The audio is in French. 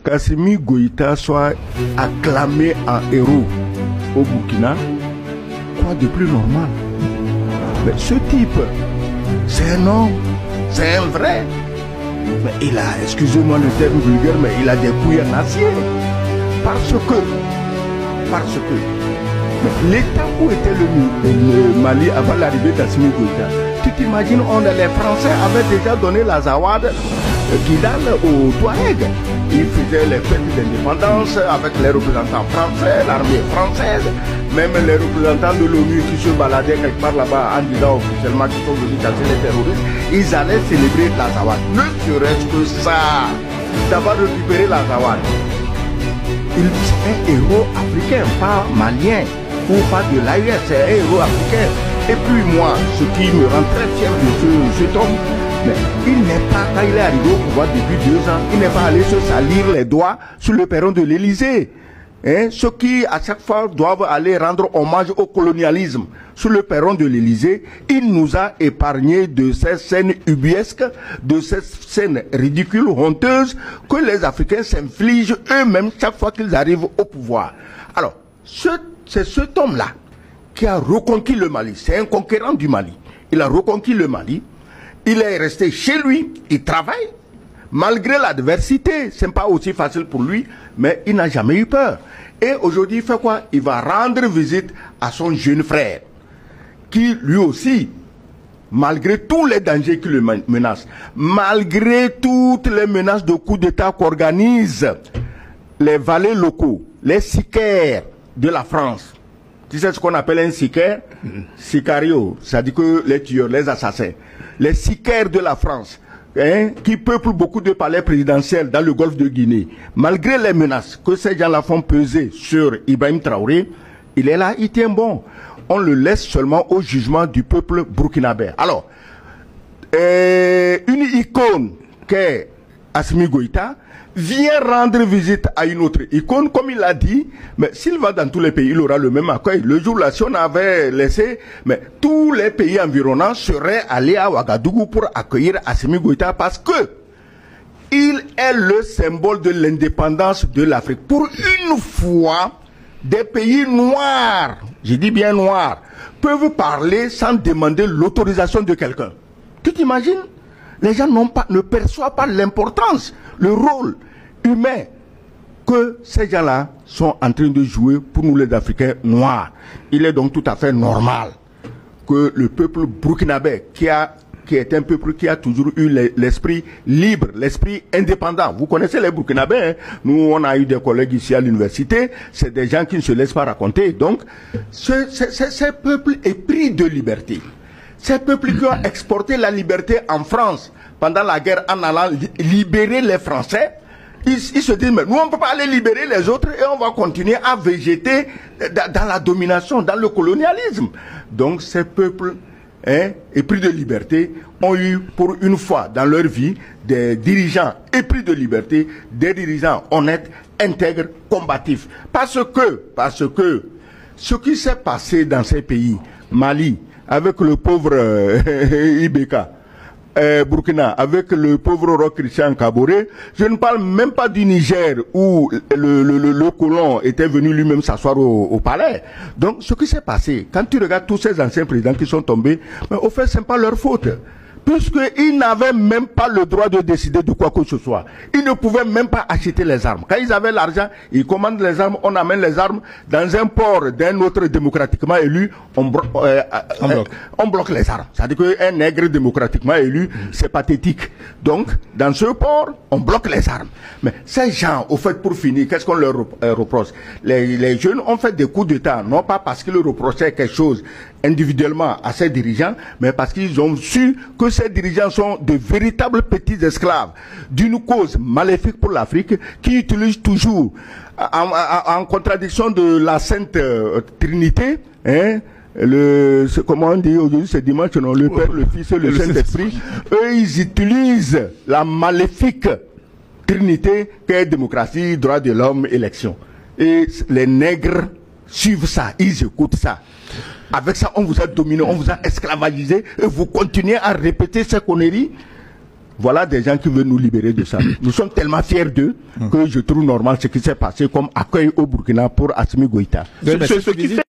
qu'Assimi Goïta soit acclamé en héros au Burkina, quoi de plus normal? Mais ce type, c'est un homme, c'est un vrai. Mais il a, excusez-moi le terme vulgaire, mais il a des couilles en acier. Parce que l'État où était le Mali avant l'arrivée d'Assimi Goïta, tu t'imagines, les Français avaient déjà donné la Zawad Kidal aux Touaregs. Ils faisaient les fêtes d'indépendance avec les représentants français, l'armée française, même les représentants de l'ONU qui se baladaient quelque part là-bas en disant officiellement qu'ils sont venus chasser les terroristes. Ils allaient célébrer la Zawad. Ne serait-ce que ça, d'avoir récupéré la Zawad. Il est un héros africain, pas malien ou pas de l'AUS, c'est un héros africain. Et puis moi, ce qui me rend très fier de cet homme, mais il n'est pas, quand il est arrivé au pouvoir depuis 2 ans, il n'est pas allé se salir les doigts sur le perron de l'Élysée. Hein? Ceux qui, à chaque fois, doivent aller rendre hommage au colonialisme sur le perron de l'Élysée, il nous a épargné de ces scènes ubuesques, de ces scènes ridicules, honteuses, que les Africains s'infligent eux-mêmes chaque fois qu'ils arrivent au pouvoir. Alors, c'est cet homme-là qui a reconquis le Mali. C'est un conquérant du Mali. Il a reconquis le Mali. Il est resté chez lui, il travaille, malgré l'adversité. Ce n'est pas aussi facile pour lui, mais il n'a jamais eu peur. Et aujourd'hui, il fait quoi? Il va rendre visite à son jeune frère, qui lui aussi, malgré tous les dangers qui le menacent, malgré toutes les menaces de coup d'État qu'organisent les valets locaux, les sicaires de la France. Tu sais ce qu'on appelle un sicaire? Sicario, c'est-à-dire que les tueurs, les assassins. Les sicaires de la France, hein, qui peuplent beaucoup de palais présidentiels dans le golfe de Guinée, malgré les menaces que ces gens-là font peser sur Ibrahim Traoré, il est là, il tient bon. On le laisse seulement au jugement du peuple burkinabé. Alors, une icône qu'est Assimi Goïta vient rendre visite à une autre icône, comme il l'a dit, mais s'il va dans tous les pays, il aura le même accueil. Le jour-là, si on avait laissé, mais tous les pays environnants seraient allés à Ouagadougou pour accueillir Assimi Goïta parce que il est le symbole de l'indépendance de l'Afrique. Pour une fois, des pays noirs, je dis bien noirs, peuvent parler sans demander l'autorisation de quelqu'un. Tu t'imagines? Les gens ne perçoivent pas l'importance, le rôle humain que ces gens-là sont en train de jouer pour nous les Africains noirs. Il est donc tout à fait normal que le peuple burkinabé, qui est un peuple qui a toujours eu l'esprit libre, l'esprit indépendant. Vous connaissez les Burkinabés, hein? Nous, on a eu des collègues ici à l'université, c'est des gens qui ne se laissent pas raconter. Donc, ce peuple est pris de liberté. Ces peuples qui ont exporté la liberté en France pendant la guerre en allant libérer les Français, ils se disent, mais nous on ne peut pas aller libérer les autres et on va continuer à végéter dans la domination, dans le colonialisme. Donc ces peuples épris de liberté ont eu pour une fois dans leur vie des dirigeants épris de liberté, des dirigeants honnêtes, intègres, combatifs. Parce que ce qui s'est passé dans ces pays, Mali, avec le pauvre Ibeka, Burkina, avec le pauvre roi Christian Kaboré, je ne parle même pas du Niger où le colon était venu lui-même s'asseoir au palais. Donc ce qui s'est passé, quand tu regardes tous ces anciens présidents qui sont tombés, mais au fait, ce n'est pas leur faute. Puisqu'ils n'avaient même pas le droit de décider de quoi que ce soit. Ils ne pouvaient même pas acheter les armes. Quand ils avaient l'argent, ils commandent les armes, on amène les armes dans un port d'un autre démocratiquement élu, on bloque les armes. C'est-à-dire qu'un nègre démocratiquement élu, c'est pathétique. Donc, dans ce port, on bloque les armes. Mais ces gens, au fait, pour finir, qu'est-ce qu'on leur reproche? Les jeunes ont fait des coups d'État, non pas parce qu'ils reprochaient quelque chose individuellement à ces dirigeants, mais parce qu'ils ont su que ces dirigeants sont de véritables petits esclaves d'une cause maléfique pour l'Afrique qui utilise toujours, en contradiction de la Sainte Trinité, hein, comment on dit aujourd'hui, c'est dimanche, non, le Père, le Fils et le Saint-Esprit, eux, ils utilisent la maléfique Trinité qu'est démocratie, droit de l'homme, élection. Et les nègres suivent ça, ils écoutent ça. Avec ça, on vous a dominé, on vous a esclavagisé, et vous continuez à répéter ces conneries. voilà des gens qui veulent nous libérer de ça. Nous sommes tellement fiers d'eux que je trouve normal ce qui s'est passé comme accueil au Burkina pour Assimi Goïta. Ce qui fait